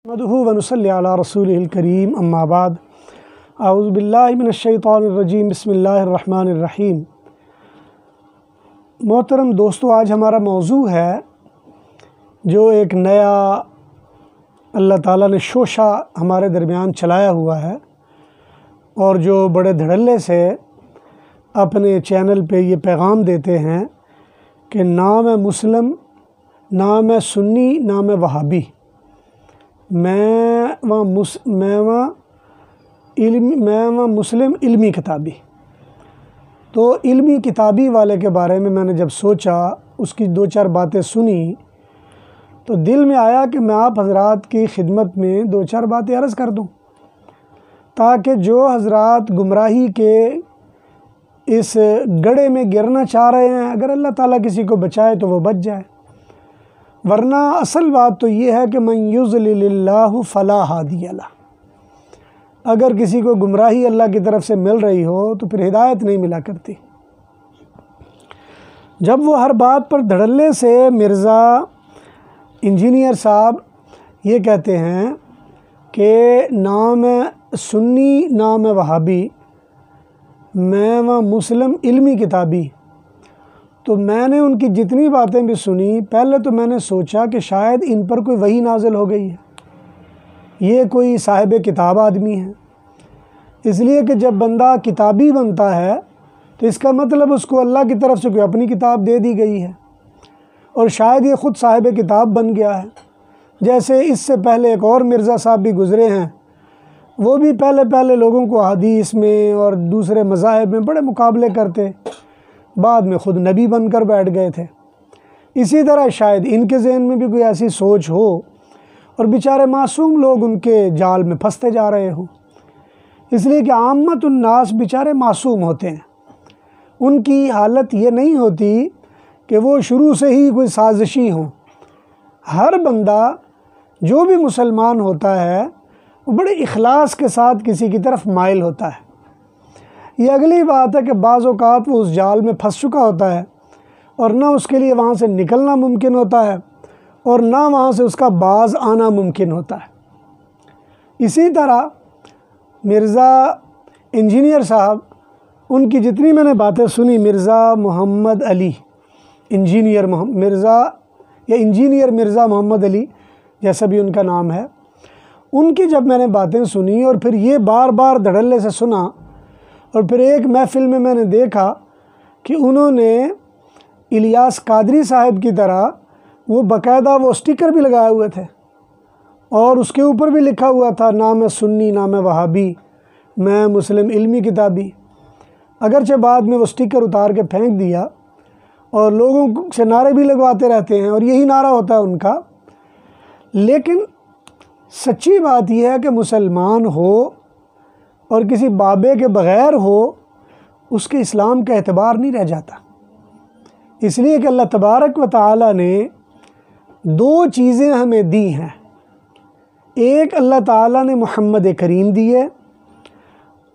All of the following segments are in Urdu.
نحمدہ و نصلی علی رسولہ الکریم اما بعد اعوذ باللہ من الشیطان الرجیم بسم اللہ الرحمن الرحیم۔ محترم دوستو، آج ہمارا موضوع ہے جو ایک نیا اللہ تعالیٰ نے شوشہ ہمارے درمیان چلایا ہوا ہے اور جو بڑے دھڑلے سے اپنے چینل پہ یہ پیغام دیتے ہیں کہ نام مسلم، نام سنی، نام وہابی، میں مسلم علمی کتابی۔ تو علمی کتابی والے کے بارے میں نے جب سوچا، اس کی دو چار باتیں سنی، تو دل میں آیا کہ میں آپ حضرات کی خدمت میں دو چار باتیں عرض کر دوں، تاکہ جو حضرات گمراہی کے اس گڑھے میں گرنا چاہ رہے ہیں، اگر اللہ تعالیٰ کسی کو بچائے تو وہ بچ جائے، ورنہ اصل بات تو یہ ہے کہ من یضلل اللہ فلا ہادی لہ۔ اگر کسی کو گمراہی اللہ کی طرف سے مل رہی ہو تو پھر ہدایت نہیں ملا کرتی۔ جب وہ ہر بات پر دھڑلے سے مرزا انجینئر صاحب یہ کہتے ہیں کہ نام سنی، نام وہابی، میں مسلم علمی کتابی، تو میں نے ان کی جتنی باتیں بھی سنی، پہلے تو میں نے سوچا کہ شاید ان پر کوئی وحی نازل ہو گئی ہے، یہ کوئی صاحب کتاب آدمی ہے۔ اس لیے کہ جب بندہ کتابی بنتا ہے تو اس کا مطلب اس کو اللہ کی طرف سے کوئی اپنی کتاب دے دی گئی ہے، اور شاید یہ خود صاحب کتاب بن گیا ہے۔ جیسے اس سے پہلے ایک اور مرزا صاحب بھی گزرے ہیں، وہ بھی پہلے لوگوں کو حدیث میں اور دوسرے مذاہب میں بڑے مقابلے کرتے، بعد میں خود نبی بن کر بیٹھ گئے تھے۔ اسی طرح شاید ان کے ذہن میں بھی کوئی ایسی سوچ ہو اور بیچارے معصوم لوگ ان کے جال میں پھنستے جا رہے ہوں، اس لیے کہ عامت الناس بیچارے معصوم ہوتے ہیں۔ ان کی حالت یہ نہیں ہوتی کہ وہ شروع سے ہی کوئی سازشی ہوں۔ ہر بندہ جو بھی مسلمان ہوتا ہے وہ بڑے اخلاص کے ساتھ کسی کی طرف مائل ہوتا ہے۔ یہ اگلی بات ہے کہ بعض اوقات وہ اس جال میں پھنس چکا ہوتا ہے اور نہ اس کے لیے وہاں سے نکلنا ممکن ہوتا ہے اور نہ وہاں سے اس کا باز آنا ممکن ہوتا ہے۔ اسی طرح مرزا انجینئر صاحب، ان کی جتنی میں نے باتیں سنی، مرزا محمد علی انجینئر مرزا محمد علی جیسا بھی ان کا نام ہے، ان کی جب میں نے باتیں سنی اور پھر یہ بار بار دھڑلے سے سنا، اور پھر ایک محفل میں نے دیکھا کہ انہوں نے الیاس قادری صاحب کی طرح وہ باقاعدہ وہ اسٹیکر بھی لگائے ہوئے تھے اور اس کے اوپر بھی لکھا ہوا تھا نام سنی، نام وہابی، میں مسلم علمی کتابی۔ اگرچہ بعد میں وہ اسٹیکر اتار کے پھینک دیا اور لوگوں سے نعرے بھی لگواتے رہتے ہیں اور یہی نعرہ ہوتا ہے ان کا، لیکن سچی بات یہ ہے کہ مسلمان ہو اور کسی بابے کے بغیر ہو، اس کے اسلام کا اعتبار نہیں رہ جاتا۔ اس لیے کہ اللہ تبارک و تعالیٰ نے دو چیزیں ہمیں دی ہیں، ایک اللہ تعالیٰ نے محمد کریم دی ہے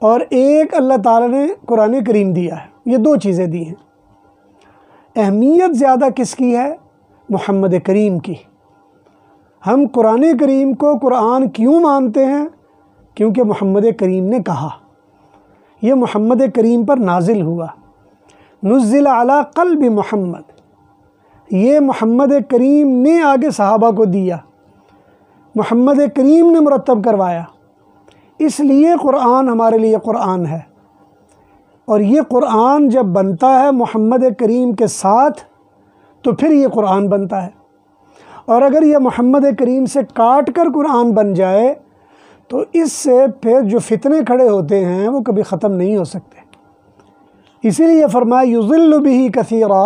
اور ایک اللہ تعالیٰ نے قرآن کریم دیا ہے۔ یہ دو چیزیں دی ہیں۔ اہمیت زیادہ کس کی ہے؟ محمد کریم کی۔ ہم قرآن کریم کو قرآن کیوں مانتے ہیں؟ کیونکہ محمد کریم نے کہا، یہ محمد کریم پر نازل ہوا، نزل علی قلب محمد، یہ محمد کریم نے آگے صحابہ کو دیا، محمد کریم نے مرتب کروایا، اس لیے قرآن ہمارے لیے قرآن ہے۔ اور یہ قرآن جب بنتا ہے محمد کریم کے ساتھ تو پھر یہ قرآن بنتا ہے، اور اگر یہ محمد کریم سے کاٹ کر قرآن بن جائے تو اس سے پھر جو فتنے کھڑے ہوتے ہیں وہ کبھی ختم نہیں ہو سکتے۔ اسی لیے فرمایا یضل بہ کثیرا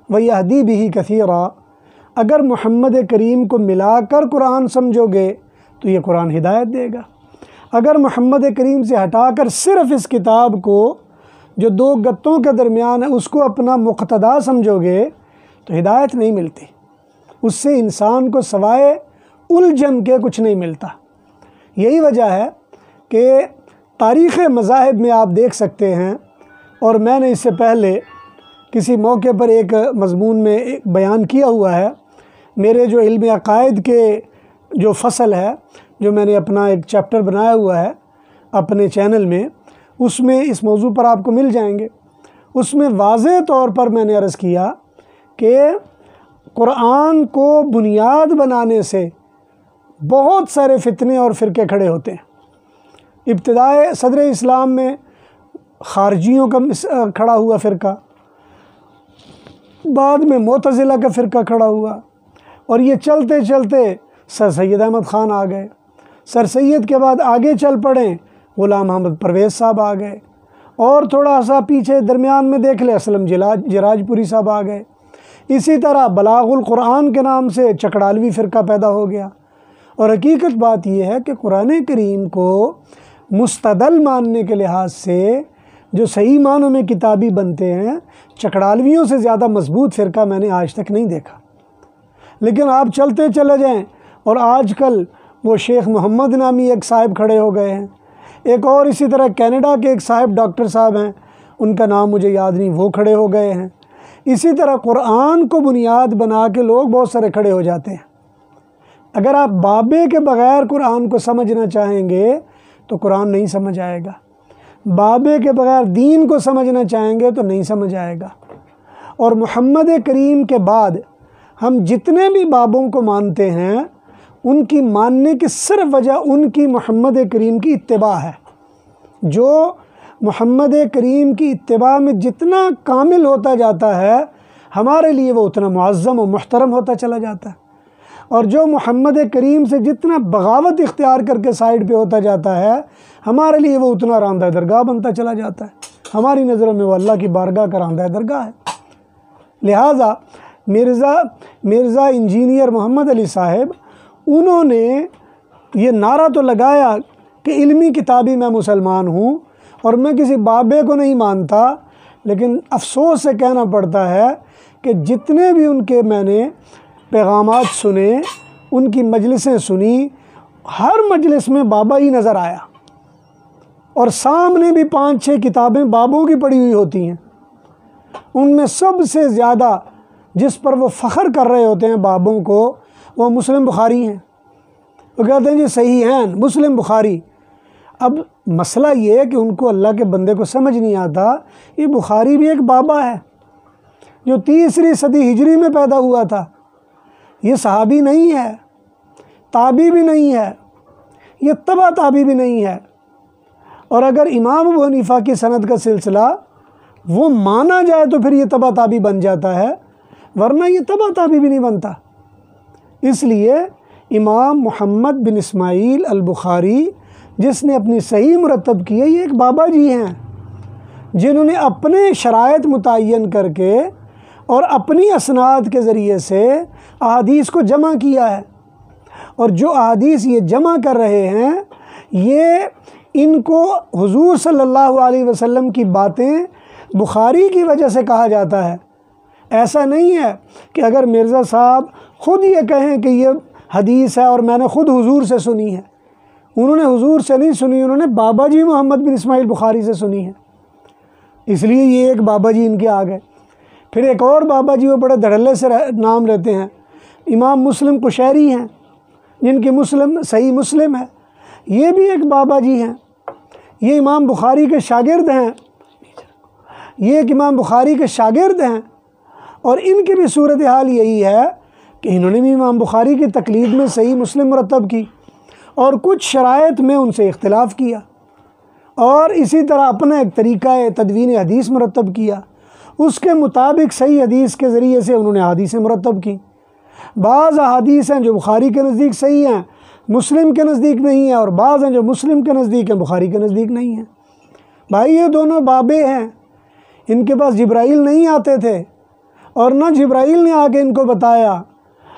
ویہدی بہ کثیرا، اگر محمد کریم کو ملا کر قرآن سمجھو گے تو یہ قرآن ہدایت دے گا، اگر محمد کریم سے ہٹا کر صرف اس کتاب کو جو دو گتوں کے درمیان ہے اس کو اپنا مقتدا سمجھو گے تو ہدایت نہیں ملتی، اس سے انسان کو سوائے الجھن کے کچھ نہیں ملتا۔ یہی وجہ ہے کہ تاریخ مذاہب میں آپ دیکھ سکتے ہیں، اور میں نے اس سے پہلے کسی موقع پر ایک مضمون میں ایک بیان کیا ہوا ہے، میرے جو علم عقائد کے جو فصل ہے، جو میں نے اپنا ایک چیپٹر بنایا ہوا ہے اپنے چینل میں، اس میں اس موضوع پر آپ کو مل جائیں گے۔ اس میں واضح طور پر میں نے عرض کیا کہ قرآن کو بنیاد بنانے سے بہت سارے فتنے اور فرقے کھڑے ہوتے ہیں۔ ابتدائے صدر اسلام میں خارجیوں کا کھڑا ہوا فرقہ، بعد میں معتزلہ کا فرقہ کھڑا ہوا، اور یہ چلتے چلتے سر سید احمد خان آ گئے۔ سر سید کے بعد آگے چل پڑیں، غلام محمد پرویز صاحب آ گئے، اور تھوڑا سا پیچھے درمیان میں دیکھ لیں اسلم جراج پوری صاحب آ گئے۔ اسی طرح بلاغ القرآن کے نام سے چکڑالوی فرقہ پیدا ہو گیا۔ اور حقیقت بات یہ ہے کہ قرآن کریم کو مستدل ماننے کے لحاظ سے جو صحیح معنوں میں کتابی بنتے ہیں، چکڑالویوں سے زیادہ مضبوط فرقہ میں نے آج تک نہیں دیکھا۔ لیکن آپ چلتے چلے جائیں، اور آج کل وہ شیخ محمد نامی ایک صاحب کھڑے ہو گئے ہیں، ایک اور اسی طرح کینیڈا کے ایک صاحب ڈاکٹر صاحب ہیں، ان کا نام مجھے یاد نہیں، وہ کھڑے ہو گئے ہیں۔ اسی طرح قرآن کو بنیاد بنا کے لوگ بہت سارے کھڑے ہو جاتے ہیں۔ اگر آپ بابے کے بغیر قرآن کو سمجھنا چاہیں گے تو قرآن نہیں سمجھ آئے گا، بابے کے بغیر دین کو سمجھنا چاہیں گے تو نہیں سمجھ آئے گا۔ اور محمد کریم کے بعد ہم جتنے بھی بابوں کو مانتے ہیں، ان کی ماننے کی صرف وجہ ان کی محمد کریم کی اتباع ہے۔ جو محمد کریم کی اتباع میں جتنا کامل ہوتا جاتا ہے، ہمارے لیے وہ اتنا معظم و محترم ہوتا چلا جاتا ہے، اور جو محمد کریم سے جتنا بغاوت اختیار کر کے سائیڈ پہ ہوتا جاتا ہے، ہمارے لیے وہ اتنا راندہ درگاہ بنتا چلا جاتا ہے۔ ہماری نظروں میں وہ اللہ کی بارگاہ کا راندہ درگاہ ہے۔ لہٰذا مرزا انجینئر محمد علی صاحب، انہوں نے یہ نعرہ تو لگایا کہ علمی کتابی میں مسلمان ہوں اور میں کسی بابے کو نہیں مانتا، لیکن افسوس سے کہنا پڑتا ہے کہ جتنے بھی ان کے میں نے پیغامات سنے، ان کی مجلسیں سنی، ہر مجلس میں بابا ہی نظر آیا، اور سامنے بھی 5-6 کتابیں بابوں کی پڑھی ہوئی ہوتی ہیں۔ ان میں سب سے زیادہ جس پر وہ فخر کر رہے ہوتے ہیں بابوں کو، وہ مسلم بخاری ہیں۔ وہ کہتے ہیں جی صحیحین مسلم بخاری۔ اب مسئلہ یہ ہے کہ ان کو اللہ کے بندے کو سمجھ نہیں آتا، یہ بخاری بھی ایک بابا ہے جو 3 صدی ہجری میں پیدا ہوا تھا، یہ صحابی نہیں ہے، تابعی بھی نہیں ہے، یہ تبع تابعی بھی نہیں ہے۔ اور اگر امام ابو حنیفہ کی سند کا سلسلہ وہ مانا جائے تو پھر یہ تبع تابعی بن جاتا ہے، ورنہ یہ تبع تابعی بھی نہیں بنتا۔ اس لیے امام محمد بن اسماعیل البخاری، جس نے اپنی صحیح مرتب کی ہے، یہ ایک بابا جی ہیں جنہوں نے اپنے شرائط متعین کر کے اور اپنی اسناد کے ذریعے سے احادیث کو جمع کیا ہے، اور جو احادیث یہ جمع کر رہے ہیں، یہ ان کو حضور صلی اللہ علیہ وسلم کی باتیں بخاری کی وجہ سے کہا جاتا ہے۔ ایسا نہیں ہے کہ اگر مرزا صاحب خود یہ کہیں کہ یہ حدیث ہے اور میں نے خود حضور سے سنی ہے، انہوں نے حضور سے نہیں سنی، انہوں نے بابا جی محمد بن اسماعیل بخاری سے سنی ہے، اس لیے یہ ایک بابا جی ان کے آ گئے۔ پھر ایک اور بابا جی وہ بڑے دھڑلے سے نام لیتے ہیں، امام مسلم قشیری ہیں، جن کی صحیح مسلم ہے، یہ بھی ایک بابا جی ہیں، یہ امام بخاری کے شاگرد ہیں، یہ ایک امام بخاری کے شاگرد ہیں، اور ان کی بھی صورتحال یہی ہے کہ انہوں نے بھی امام بخاری کی تقلید میں صحیح مسلم مرتب کی، اور کچھ شرائط میں ان سے اختلاف کیا، اور اسی طرح اپنا ایک طریقہ تدوین حدیث مرتب کیا، اس کے مطابق صحیح حدیث کے ذریعے سے انہوں نے احادیثیں مرتب کی۔ بعض احادیث ہیں جو بخاری کے نزدیک صحیح ہیں، مسلم کے نزدیک نہیں ہیں، اور بعض ہیں جو مسلم کے نزدیک ہیں، بخاری کے نزدیک نہیں ہیں۔ بھائی یہ دونوں بابے ہیں، ان کے پاس جبرائیل نہیں آتے تھے، اور نہ جبرائیل نے آ کے ان کو بتایا،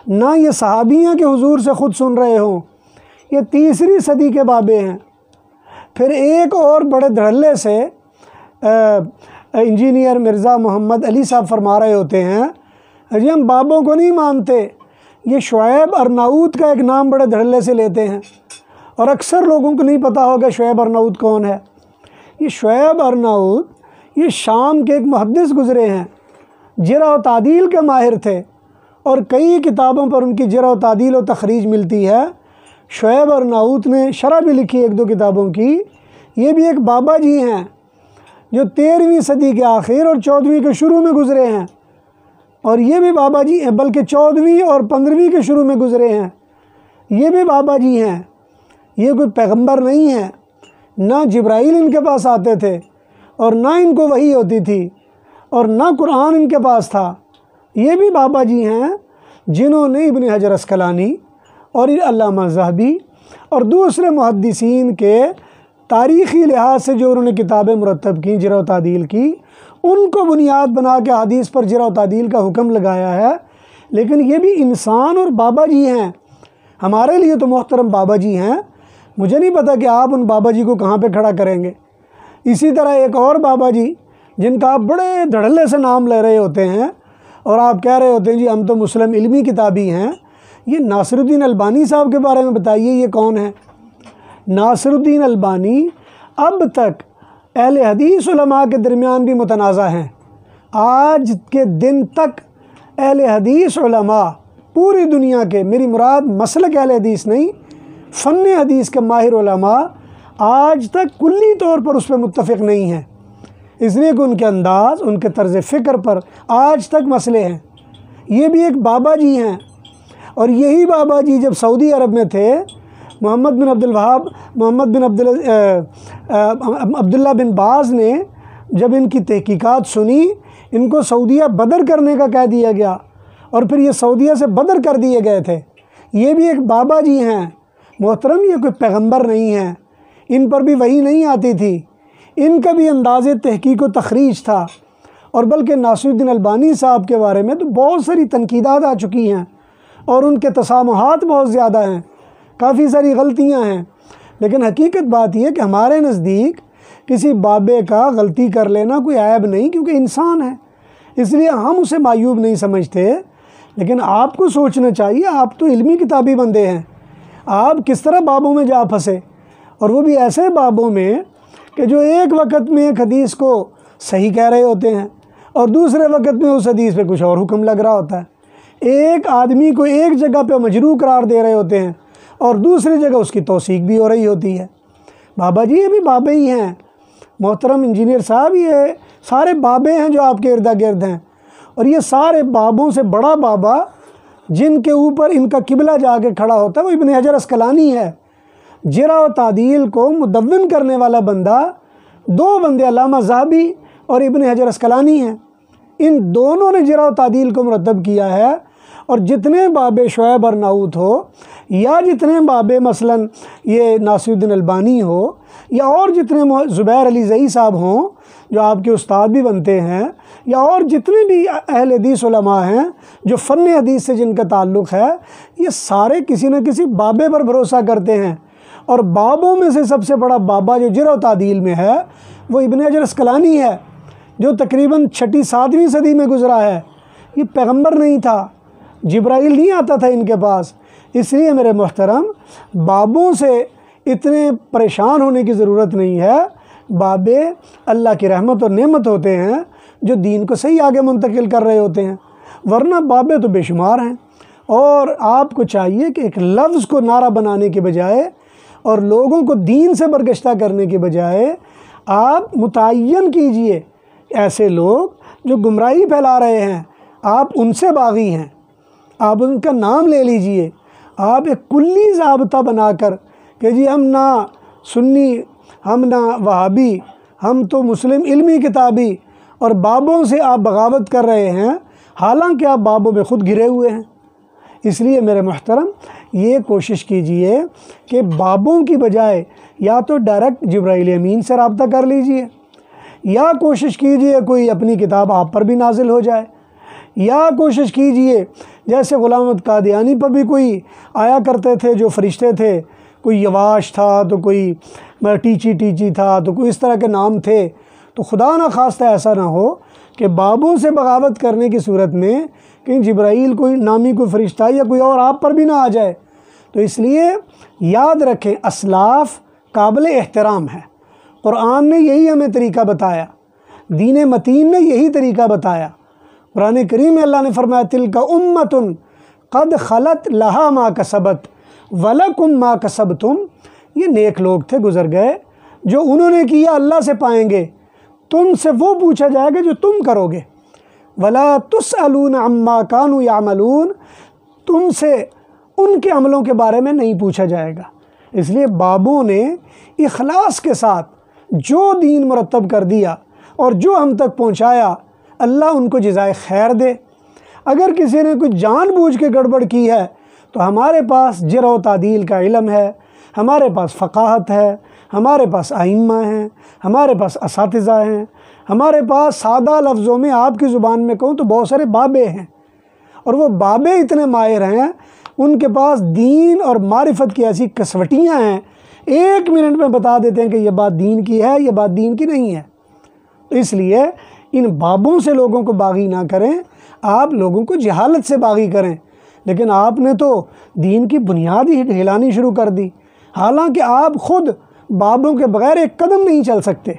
نہ یہ صحابی ہیں کہ حضور سے خود سن رہے ہوں، یہ 3 صدی کے بابے ہیں۔ پھر ایک اور بڑے دھڑلے سے انجینئر مرزا محمد علی صاحب فرما رہے ہوتے ہیں، جی ہم بابوں کو نہیں مانتے، یہ شعیب ارناؤت کا ایک نام بڑے دھڑلے سے لیتے ہیں، اور اکثر لوگوں کو نہیں پتہ ہوگا شعیب ارناؤت کون ہے۔ یہ شعیب ارناؤت یہ شام کے ایک محدث گزرے ہیں، جرح و تعدیل کے ماہر تھے، اور کئی کتابوں پر ان کی جرح و تعدیل و تخریج ملتی ہے، شعیب اور ناؤت نے شرح بھی لکھی ایک دو کتابوں کی، یہ بھی ایک بابا جی ہیں جو 13ویں صدی کے آخر اور 14ویں کے شروع میں گزرے ہیں، اور یہ بھی بابا جی ہیں، بلکہ 14ویں اور 15ویں کے شروع میں گزرے ہیں، یہ بھی بابا جی ہیں۔ یہ کوئی پیغمبر نہیں ہے، نہ جبرائیل ان کے پاس آتے تھے اور نہ ان کو وحی ہوتی تھی اور نہ قرآن ان کے پاس تھا۔ یہ بھی بابا جی ہیں جنہوں نے ابن حجر اسقلانی اور علامہ ذہبی اور دوسرے محدثین کے تاریخی لحاظ سے جو انہوں نے کتابیں مرتب کی، جرح و تعدیل کی، ان کو بنیاد بنا کے حدیث پر جرح و تعدیل کا حکم لگایا ہے۔ لیکن یہ بھی انسان اور بابا جی ہیں، ہمارے لیے تو محترم بابا جی ہیں۔ مجھے نہیں پتہ کہ آپ ان بابا جی کو کہاں پہ کھڑا کریں گے۔ اسی طرح ایک اور بابا جی جن کا آپ بڑے دھڑلے سے نام لے رہے ہوتے ہیں اور آپ کہہ رہے ہوتے ہیں جی ہم تو مسلم علمی کتابی ہیں، یہ ناصر الدین البانی صاحب کے بارے میں بتائیے یہ کون ہے؟ ناصر الدین البانی اب تک اہل حدیث علماء کے درمیان بھی متنازع ہیں۔ آج کے دن تک اہل حدیث علماء پوری دنیا کے، میری مراد مسلک اہل حدیث نہیں، فن حدیث کے ماہر علماء آج تک کلی طور پر اس پہ متفق نہیں ہیں، اس لیے کہ ان کے انداز، ان کے طرز فکر پر آج تک مسئلے ہیں۔ یہ بھی ایک بابا جی ہیں، اور یہی بابا جی جب سعودی عرب میں تھے، محمد بن عبد الوہاب، عبداللہ بن باز نے جب ان کی تحقیقات سنی، ان کو سعودیہ بدر کرنے کا کہہ دیا گیا اور پھر یہ سعودیہ سے بدر کر دیے گئے تھے۔ یہ بھی ایک بابا جی ہیں محترم، یہ کوئی پیغمبر نہیں ہیں، ان پر بھی وحی نہیں آتی تھی، ان کا بھی انداز تحقیق و تخریج تھا، اور بلکہ ناصر الدین البانی صاحب کے بارے میں تو بہت ساری تنقیدات آ چکی ہیں اور ان کے تسامحات بہت زیادہ ہیں، کافی ساری غلطیاں ہیں۔ لیکن حقیقت بات یہ کہ ہمارے نزدیک کسی بابے کا غلطی کر لینا کوئی عیب نہیں، کیونکہ انسان ہے، اس لیے ہم اسے معیوب نہیں سمجھتے۔ لیکن آپ کو سوچنا چاہیے، آپ تو علمی کتابی بندے ہیں، آپ کس طرح بابوں میں جا پھنسے، اور وہ بھی ایسے بابوں میں کہ جو ایک وقت میں ایک حدیث کو صحیح کہہ رہے ہوتے ہیں اور دوسرے وقت میں اس حدیث پہ کچھ اور حکم لگ رہا ہوتا ہے، ایک آدمی کو ایک جگہ پہ مجروح قرار دے رہے ہوتے ہیں اور دوسری جگہ اس کی توثیق بھی ہو رہی ہوتی ہے۔ بابا جی یہ بھی بابے ہی ہیں محترم انجینئر صاحب، یہ سارے بابے ہیں جو آپ کے ارد گرد ہیں، اور یہ سارے بابوں سے بڑا بابا جن کے اوپر ان کا قبلہ جا کے کھڑا ہوتا ہے وہ ابن حجر اسقلانی ہے۔ جرح و تعدیل کو مدون کرنے والا بندہ، دو بندے علامہ ذہبی اور ابن حجر اسقلانی ہیں، ان دونوں نے جرح و تعدیل کو مرتب کیا ہے۔ اور جتنے بابے شعیب اور ناؤت ہو، یا جتنے بابے مثلاً یہ ناصر الدین البانی ہو، یا اور جتنے زبیر علی زئی صاحب ہوں جو آپ کے استاد بھی بنتے ہیں، یا اور جتنے بھی اہل حدیث علماء ہیں جو فن حدیث سے جن کا تعلق ہے، یہ سارے کسی نہ کسی بابے پر بھروسہ کرتے ہیں، اور بابوں میں سے سب سے بڑا بابا جو جرح و تعدیل میں ہے وہ ابن حجر اسقلانی ہے، جو تقریباً 6 7ویں صدی میں گزرا ہے۔ یہ پیغمبر نہیں تھا، جبرائیل نہیں آتا تھا ان کے پاس، اس لیے میرے محترم بابوں سے اتنے پریشان ہونے کی ضرورت نہیں ہے۔ بابے اللہ کی رحمت اور نعمت ہوتے ہیں جو دین کو صحیح آگے منتقل کر رہے ہوتے ہیں، ورنہ بابے تو بے شمار ہیں۔ اور آپ کو چاہیے کہ ایک لفظ کو نعرہ بنانے کے بجائے اور لوگوں کو دین سے برگشتہ کرنے کے بجائے آپ متعین کیجئے ایسے لوگ جو گمراہی پھیلا رہے ہیں، آپ ان سے باغی ہیں، آپ ان کا نام لے لیجئے۔ آپ ایک کلی ضابطہ بنا کر کہ جی ہم نہ سنی، ہم نہ وہابی، ہم تو مسلم علمی کتابی، اور بابوں سے آپ بغاوت کر رہے ہیں، حالانکہ آپ بابوں میں خود گھرے ہوئے ہیں۔ اس لیے میرے محترم یہ کوشش کیجئے کہ بابوں کی بجائے یا تو ڈائریکٹ جبرائیل امین سے رابطہ کر لیجئے، یا کوشش کیجئے کوئی اپنی کتاب آپ پر بھی نازل ہو جائے، یا کوشش کیجئے جیسے غلام احمد قادیانی پر بھی کوئی آیا کرتے تھے جو فرشتے تھے، کوئی یواش تھا تو کوئی ٹیچی تھا تو کوئی اس طرح کے نام تھے، تو خدا نہ خواستہ ایسا نہ ہو کہ بابوں سے بغاوت کرنے کی صورت میں کہیں جبرائیل کوئی نامی کوئی فرشتہ یا کوئی اور آپ پر بھی نہ آ جائے۔ تو اس لیے یاد رکھیں اسلاف قابل احترام ہے، قرآن نے یہی ہمیں طریقہ بتایا، دین متین نے یہی طریقہ بتایا۔ قرآن کریم میں اللہ نے فرمایا تلک امۃ قد خلت لہا ما کسبت وَلَكُمْ مَا كَسَبْتُمْ، یہ نیک لوگ تھے گزر گئے، جو انہوں نے کیا اللہ سے پائیں گے، تم سے وہ پوچھا جائے گا جو تم کرو گے۔ وَلَا تُسْأَلُونَ عَمَّا كَانُوا يَعْمَلُونَ، تم سے ان کے عملوں کے بارے میں نہیں پوچھا جائے گا۔ اس لیے بابوں نے اخلاص کے ساتھ جو دین مرتب کر دیا اور جو ہم تک پہنچایا، اللہ ان کو جزائے خیر دے۔ اگر کسی نے کچھ جان بوجھ کے گڑبڑ کی ہے تو ہمارے پاس جرح و تعدیل کا علم ہے، ہمارے پاس فقاہت ہے، ہمارے پاس ائمہ ہیں، ہمارے پاس اساتذہ ہیں، ہمارے پاس سادہ لفظوں میں آپ کی زبان میں کہوں تو بہت سارے بابے ہیں، اور وہ بابے اتنے ماہر ہیں، ان کے پاس دین اور معرفت کی ایسی کسوٹیاں ہیں، 1 منٹ میں بتا دیتے ہیں کہ یہ بات دین کی ہے، یہ بات دین کی نہیں ہے۔ اس لیے ان بابوں سے لوگوں کو باغی نہ کریں، آپ لوگوں کو جہالت سے باغی کریں۔ لیکن آپ نے تو دین کی بنیاد ہی ہلانا شروع کر دی، حالانکہ آپ خود بابوں کے بغیر ایک قدم نہیں چل سکتے۔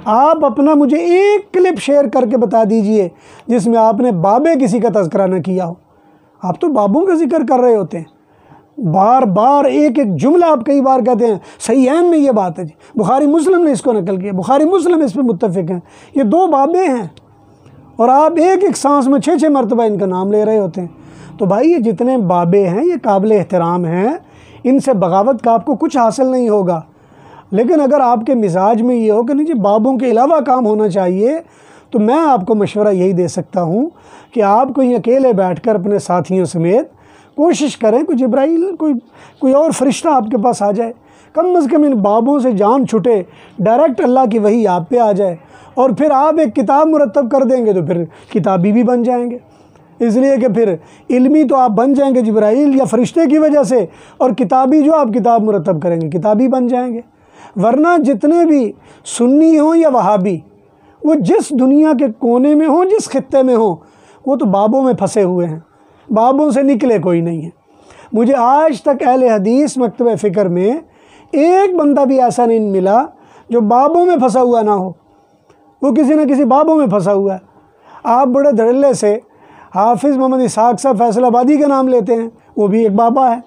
آپ اپنا مجھے ایک کلپ شیئر کر کے بتا دیجئے جس میں آپ نے بابے کسی کا تذکرہ نہ کیا ہو۔ آپ تو بابوں کا ذکر کر رہے ہوتے ہیں، بار بار ایک ایک جملہ آپ کئی بار کہتے ہیں صحیحین میں یہ بات ہے جی، بخاری مسلم نے اس کو نقل کیا، بخاری مسلم اس پہ متفق ہیں، یہ 2 بابے ہیں، اور آپ ایک ایک سانس میں 6 مرتبہ ان کا نام لے رہے ہوتے ہیں۔ تو بھائی یہ جتنے بابے ہیں یہ قابل احترام ہیں، ان سے بغاوت کا آپ کو کچھ حاصل نہیں ہوگا۔ لیکن اگر آپ کے مزاج میں یہ ہو کہ نہیں جی بابوں کے علاوہ کام ہونا چاہیے، تو میں آپ کو مشورہ یہی دے سکتا ہوں کہ آپ کہیں اکیلے بیٹھ کر اپنے ساتھیوں سمیت کوشش کریں کوئی جبرائیل کوئی اور فرشتہ آپ کے پاس آ جائے، کم از کم ان بابوں سے جان چھٹے، ڈائریکٹ اللہ کی وحی آپ پہ آ جائے، اور پھر آپ ایک کتاب مرتب کر دیں گے تو پھر کتابی بھی بن جائیں گے۔ اس لیے کہ پھر علمی تو آپ بن جائیں گے جبرائیل یا فرشتے کی وجہ سے، اور کتابی جو آپ کتاب مرتب کریں گے کتابی بن جائیں گے۔ ورنہ جتنے بھی سنی ہوں یا وہابی، وہ جس دنیا کے کونے میں ہوں، جس خطے میں ہوں، وہ تو بابوں میں پھنسے ہوئے ہیں، بابوں سے نکلے کوئی نہیں ہے۔ مجھے آج تک اہل حدیث مکتبہ فکر میں ایک بندہ بھی ایسا نہیں ملا جو بابوں میں پھنسا ہوا نہ ہو، وہ کسی نہ کسی بابوں میں پھنسا ہوا ہے۔ آپ بڑے دھڑلے سے حافظ محمد اسحاق صاحب فیصل آبادی کا نام لیتے ہیں، وہ بھی ایک بابا ہے۔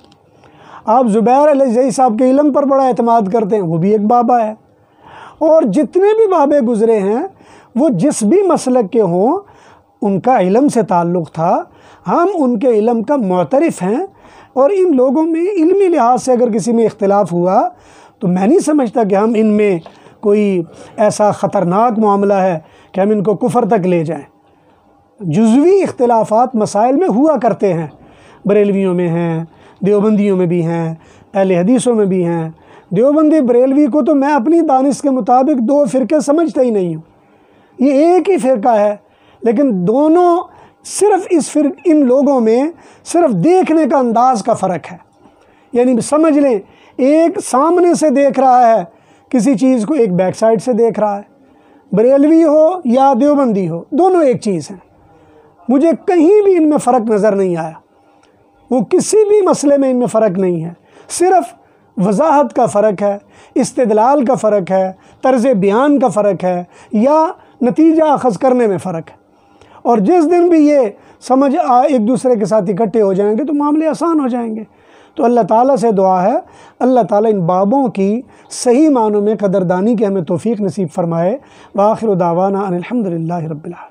آپ زبیر علیہ صاحب کے علم پر بڑا اعتماد کرتے ہیں، وہ بھی ایک بابا ہے۔ اور جتنے بھی بابے گزرے ہیں وہ جس بھی مسلک کے ہوں، ان کا علم سے تعلق تھا، ہم ان کے علم کا معترف ہیں، اور ان لوگوں میں علمی لحاظ سے اگر کسی میں اختلاف ہوا تو میں نہیں سمجھتا کہ ہم ان میں کوئی ایسا خطرناک معاملہ ہے کہ ہم ان کو کفر تک لے جائیں۔ جزوی اختلافات مسائل میں ہوا کرتے ہیں، بریلویوں میں ہیں، دیوبندیوں میں بھی ہیں، اہل حدیثوں میں بھی ہیں۔ دیوبندی بریلوی کو تو میں اپنی دانش کے مطابق 2 فرقے سمجھتا ہی نہیں ہوں، یہ ایک ہی فرقہ ہے، لیکن دونوں صرف ان لوگوں میں صرف دیکھنے کا انداز کا فرق ہے۔ یعنی سمجھ لیں ایک سامنے سے دیکھ رہا ہے کسی چیز کو، ایک بیک سائڈ سے دیکھ رہا ہے۔ بریلوی ہو یا دیوبندی ہو، دونوں ایک چیز ہیں۔ مجھے کہیں بھی ان میں فرق نظر نہیں آیا، وہ کسی بھی مسئلے میں ان میں فرق نہیں ہے، صرف وضاحت کا فرق ہے، استدلال کا فرق ہے، طرز بیان کا فرق ہے، یا نتیجہ اخذ کرنے میں فرق ہے۔ اور جس دن بھی یہ سمجھ ایک دوسرے کے ساتھ اکٹھے ہو جائیں گے تو معاملے آسان ہو جائیں گے۔ تو اللہ تعالیٰ سے دعا ہے اللہ تعالیٰ ان بابوں کی صحیح معنوں میں قدردانی کی ہمیں توفیق نصیب فرمائے۔ وآخر دعوانا ان الحمد للہ رب العالمین۔